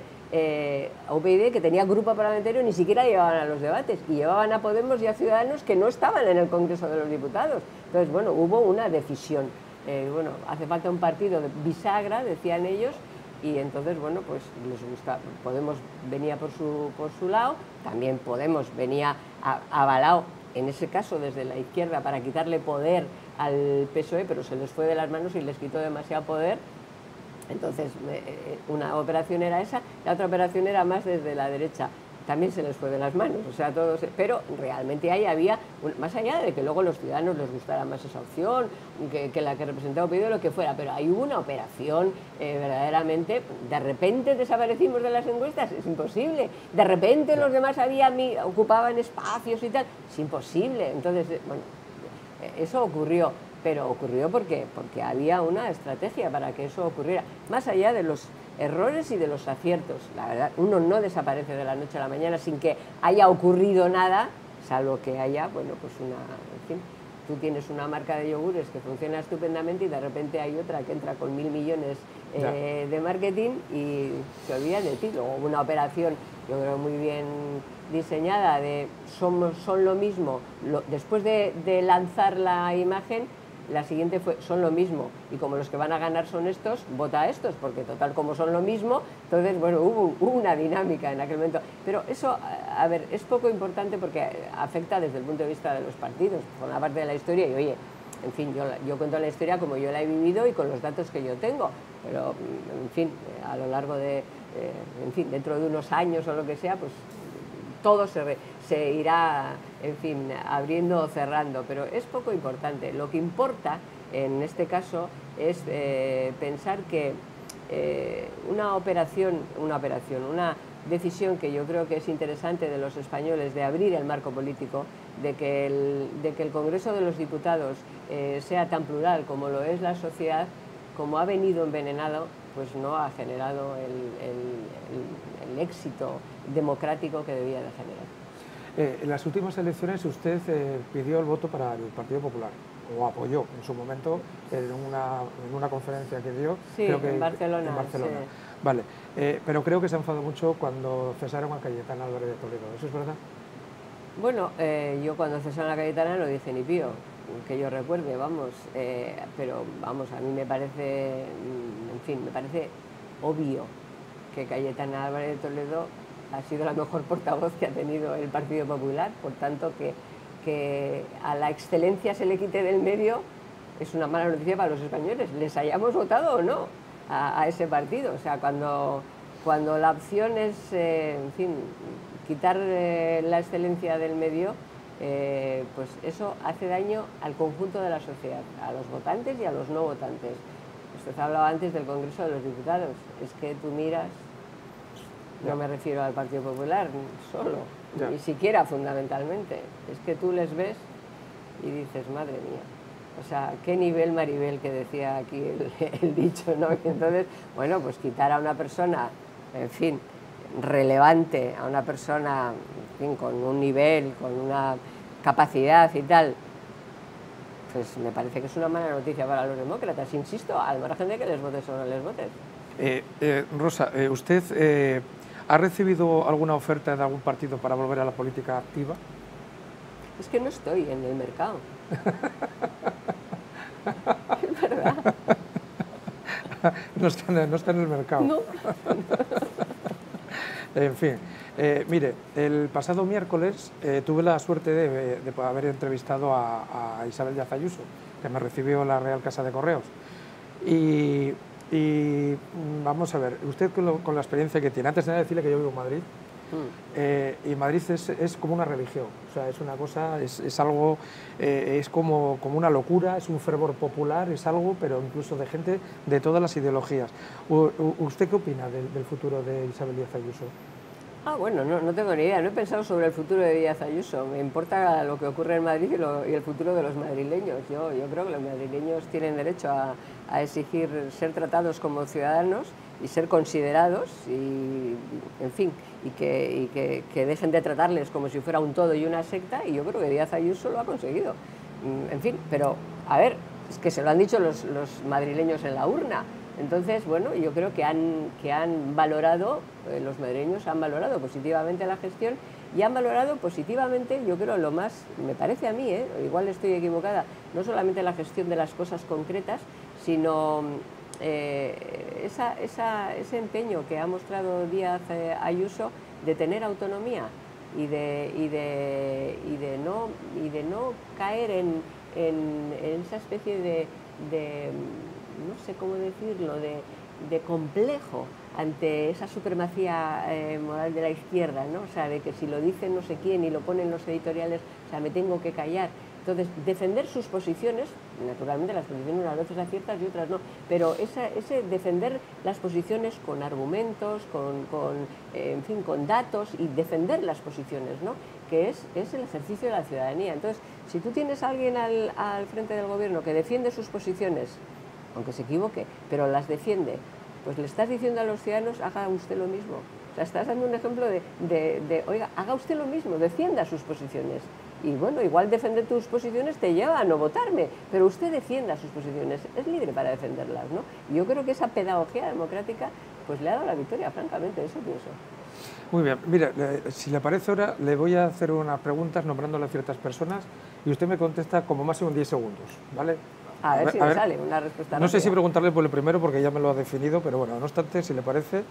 UPyD, que tenía grupo parlamentario, ni siquiera llevaban a los debates. Y llevaban a Podemos y a Ciudadanos que no estaban en el Congreso de los Diputados. Entonces, bueno, hubo una decisión. Bueno, hace falta un partido de bisagra, decían ellos, y entonces, bueno, pues les gusta. Podemos venía por su lado, también Podemos venía avalado, en ese caso desde la izquierda, para quitarle poder al PSOE, pero se les fue de las manos y les quitó demasiado poder. Entonces, una operación era esa, la otra operación era más desde la derecha. También se les fue de las manos, o sea, todos, pero realmente ahí había, más allá de que luego los ciudadanos les gustara más esa opción, que la que representaba UPyD o lo que fuera, pero hay una operación verdaderamente, de repente desaparecimos de las encuestas, es imposible, de repente los demás ocupaban espacios y tal, es imposible. Entonces, bueno, eso ocurrió, pero ocurrió porque había una estrategia para que eso ocurriera, más allá de los errores y de los aciertos. La verdad, uno no desaparece de la noche a la mañana sin que haya ocurrido nada, salvo que haya, bueno, pues en fin, tú tienes una marca de yogures que funciona estupendamente y de repente hay otra que entra con 1000 millones de marketing y se olvidan de ti. Luego una operación yo creo muy bien diseñada, de son lo mismo. Después de lanzar la imagen, la siguiente fue son lo mismo, y como los que van a ganar son estos, vota a estos, porque total como son lo mismo, entonces bueno, hubo una dinámica en aquel momento. Pero eso, a ver, es poco importante porque afecta desde el punto de vista de los partidos, con la parte de la historia, y oye, en fin, yo cuento la historia como yo la he vivido y con los datos que yo tengo, pero en fin, a lo largo de, en fin, dentro de unos años o lo que sea, pues todo se irá, en fin, abriendo o cerrando, pero es poco importante. Lo que importa en este caso es pensar que una decisión que yo creo que es interesante de los españoles de abrir el marco político, de que el Congreso de los Diputados sea tan plural como lo es la sociedad, como ha venido envenenado, pues no ha generado el éxito democrático que debía de generar. En las últimas elecciones usted pidió el voto para el Partido Popular, o apoyó en su momento en una conferencia que dio, sí, creo que en Barcelona. Sí. Vale, pero creo que se enfadó mucho cuando cesaron a Cayetana Álvarez de Toledo, ¿eso es verdad? Bueno, yo cuando cesaron a Cayetana no dije ni pío, que yo recuerde, vamos, pero vamos, a mí me parece, en fin, me parece obvio que Cayetana Álvarez de Toledo ha sido la mejor portavoz que ha tenido el Partido Popular, por tanto que a la excelencia se le quite del medio es una mala noticia para los españoles, les hayamos votado o no a ese partido. O sea, cuando la opción es, en fin, quitar la excelencia del medio, pues eso hace daño al conjunto de la sociedad, a los votantes y a los no votantes. Usted hablaba antes del Congreso de los Diputados, es que tú miras, no me refiero al Partido Popular solo, ni siquiera fundamentalmente, es que tú les ves y dices, madre mía, o sea, qué nivel Maribel, que decía aquí el dicho, ¿no? Y entonces, bueno, pues quitar a una persona, en fin, relevante, a una persona, en fin, con un nivel, con una capacidad y tal, pues me parece que es una mala noticia para los demócratas, insisto, al margen de que les votes o no les votes. Rosa, ¿usted ha recibido alguna oferta de algún partido para volver a la política activa? Es que no estoy en el mercado. Es verdad. No está en el mercado. No. En fin, mire, el pasado miércoles tuve la suerte de haber entrevistado a Isabel Díaz Ayuso, que me recibió en la Real Casa de Correos. Y vamos a ver, usted con la experiencia que tiene, antes de decirle que yo vivo en Madrid, y Madrid es como una religión, o sea, es una cosa, es algo, es como una locura, es un fervor popular, es algo, pero incluso de gente de todas las ideologías. ¿Usted qué opina del futuro de Isabel Díaz Ayuso? Bueno, no tengo ni idea, no he pensado sobre el futuro de Díaz Ayuso, me importa lo que ocurre en Madrid y el futuro de los madrileños. Yo creo que los madrileños tienen derecho a exigir ser tratados como ciudadanos y ser considerados, y en fin, y que dejen de tratarles como si fuera un todo y una secta, y yo creo que Díaz Ayuso lo ha conseguido. En fin, pero a ver, es que se lo han dicho los madrileños en la urna. Entonces, bueno, yo creo que han valorado, los madrileños han valorado positivamente la gestión y han valorado positivamente, yo creo, lo más, me parece a mí, igual estoy equivocada, no solamente la gestión de las cosas concretas, sino ese empeño que ha mostrado Díaz Ayuso de tener autonomía y de no caer en esa especie de no sé cómo decirlo, de complejo ante esa supremacía moral de la izquierda, ¿no? O sea, de que si lo dice no sé quién y lo ponen los editoriales, o sea, me tengo que callar. Entonces, defender sus posiciones, naturalmente las posiciones unas veces aciertas y otras no, pero ese defender las posiciones con argumentos, en fin, con datos, y defender las posiciones, ¿no? Que es el ejercicio de la ciudadanía. Entonces, si tú tienes a alguien al frente del gobierno que defiende sus posiciones, aunque se equivoque, pero las defiende, pues le estás diciendo a los ciudadanos, haga usted lo mismo. O sea, estás dando un ejemplo de oiga, haga usted lo mismo, defienda sus posiciones. Y bueno, igual defender tus posiciones te lleva a no votarme, pero usted defienda sus posiciones, es libre para defenderlas, ¿no? Y yo creo que esa pedagogía democrática pues le ha dado la victoria, francamente, eso pienso. Muy bien, mire, si le parece ahora, le voy a hacer unas preguntas nombrándole a ciertas personas y usted me contesta como máximo en 10 segundos, ¿vale? A ver si me sale una respuesta No sé si rápida. preguntarle por el primero porque ya me lo ha definido, pero bueno, no obstante, si le parece,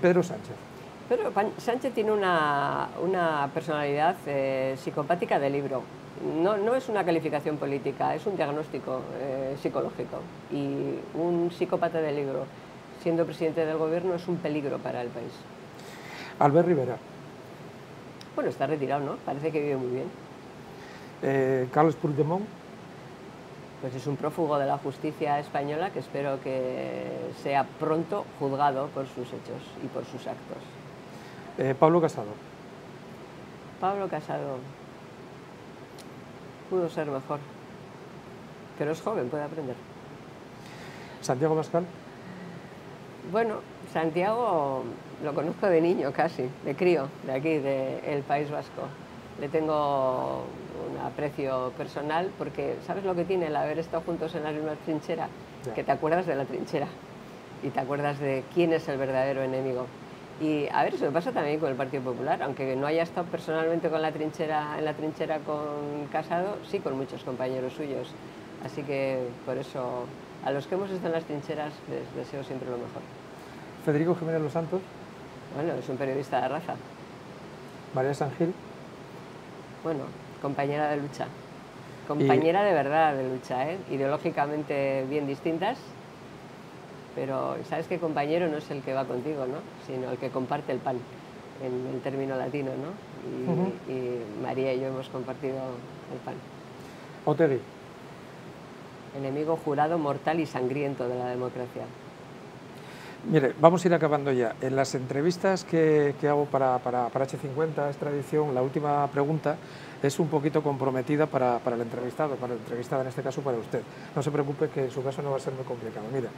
Pedro Sánchez. Pedro Sánchez tiene una personalidad psicopática de libro. No es una calificación política, es un diagnóstico psicológico. Y un psicópata de libro, siendo presidente del gobierno, es un peligro para el país. Albert Rivera. Bueno, está retirado, ¿no? Parece que vive muy bien. Carles Puigdemont. Pues es un prófugo de la justicia española que espero que sea pronto juzgado por sus hechos y por sus actos. Pablo Casado. Pablo Casado pudo ser mejor, pero es joven, puede aprender. Santiago Abascal. Bueno, Santiago lo conozco de niño casi, de crío, de aquí, del País Vasco. Le tengo un aprecio personal porque, ¿sabes lo que tiene el haber estado juntos en la misma trinchera? Ya. Que te acuerdas de la trinchera y te acuerdas de quién es el verdadero enemigo. Y a ver, eso me pasa también con el Partido Popular, aunque no haya estado personalmente en la trinchera con Casado, sí con muchos compañeros suyos. Así que por eso a los que hemos estado en las trincheras les deseo siempre lo mejor. Federico Jiménez Los Santos. Bueno, es un periodista de raza. María San Gil. Bueno, compañera de lucha. Compañera de verdad de lucha, ¿eh? Ideológicamente bien distintas, pero sabes que compañero no es el que va contigo, ¿no? Sino el que comparte el pan, en el término latino, ¿no? Y María y yo hemos compartido el pan. Otegi. Enemigo jurado, mortal y sangriento de la democracia. Mire, vamos a ir acabando ya. En las entrevistas que hago para H50, esta edición, la última pregunta es un poquito comprometida para el entrevistado, para la entrevistada, en este caso para usted. No se preocupe que en su caso no va a ser muy complicado. Mire,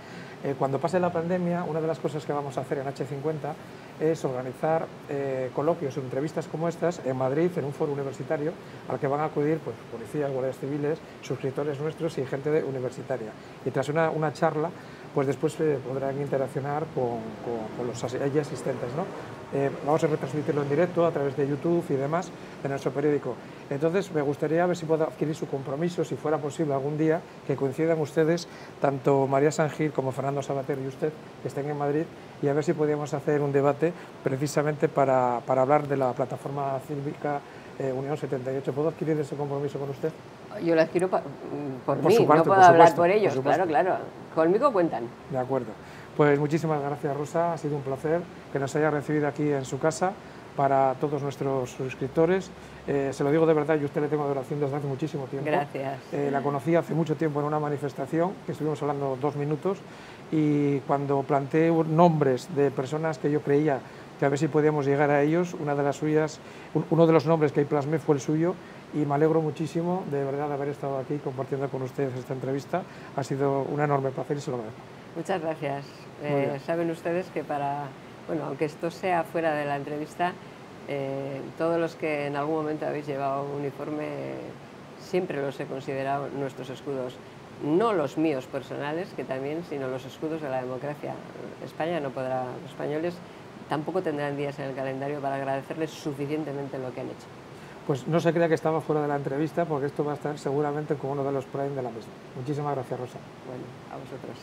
cuando pase la pandemia, una de las cosas que vamos a hacer en H50 es organizar coloquios o entrevistas como estas en Madrid, en un foro universitario, al que van a acudir pues, policías, guardias civiles, suscriptores nuestros y gente universitaria. Y tras una charla, pues después podrán interaccionar con los allí asistentes, ¿no? Vamos a retransmitirlo en directo a través de YouTube y demás de nuestro periódico. Entonces me gustaría ver si puedo adquirir su compromiso, si fuera posible algún día, que coincidan ustedes, tanto María San Gil como Fernando Savater y usted, que estén en Madrid, y a ver si podíamos hacer un debate precisamente para hablar de la plataforma cívica Unión 78. ¿Puedo adquirir ese compromiso con usted? Yo lo adquiero por mí, su parte, no puedo hablar por ellos, claro, claro. Conmigo cuentan. De acuerdo. Pues muchísimas gracias, Rosa. Ha sido un placer que nos haya recibido aquí en su casa para todos nuestros suscriptores. Se lo digo de verdad, yo a usted le tengo adoración desde hace muchísimo tiempo. Gracias. La conocí hace mucho tiempo en una manifestación, que estuvimos hablando 2 minutos, y cuando planteé nombres de personas que yo creía que a ver si podíamos llegar a ellos, uno de los nombres que ahí plasmé fue el suyo, y me alegro muchísimo de verdad de haber estado aquí compartiendo con ustedes esta entrevista. Ha sido un enorme placer y se lo agradezco. Muchas gracias. Saben ustedes que aunque esto sea fuera de la entrevista, todos los que en algún momento habéis llevado un uniforme, siempre los he considerado nuestros escudos. No los míos personales, que también, sino los escudos de la democracia. España no podrá, los españoles tampoco tendrán días en el calendario para agradecerles suficientemente lo que han hecho. Pues no se crea que estaba fuera de la entrevista, porque esto va a estar seguramente como uno de los prime de la misma. Muchísimas gracias, Rosa. Bueno, a vosotros.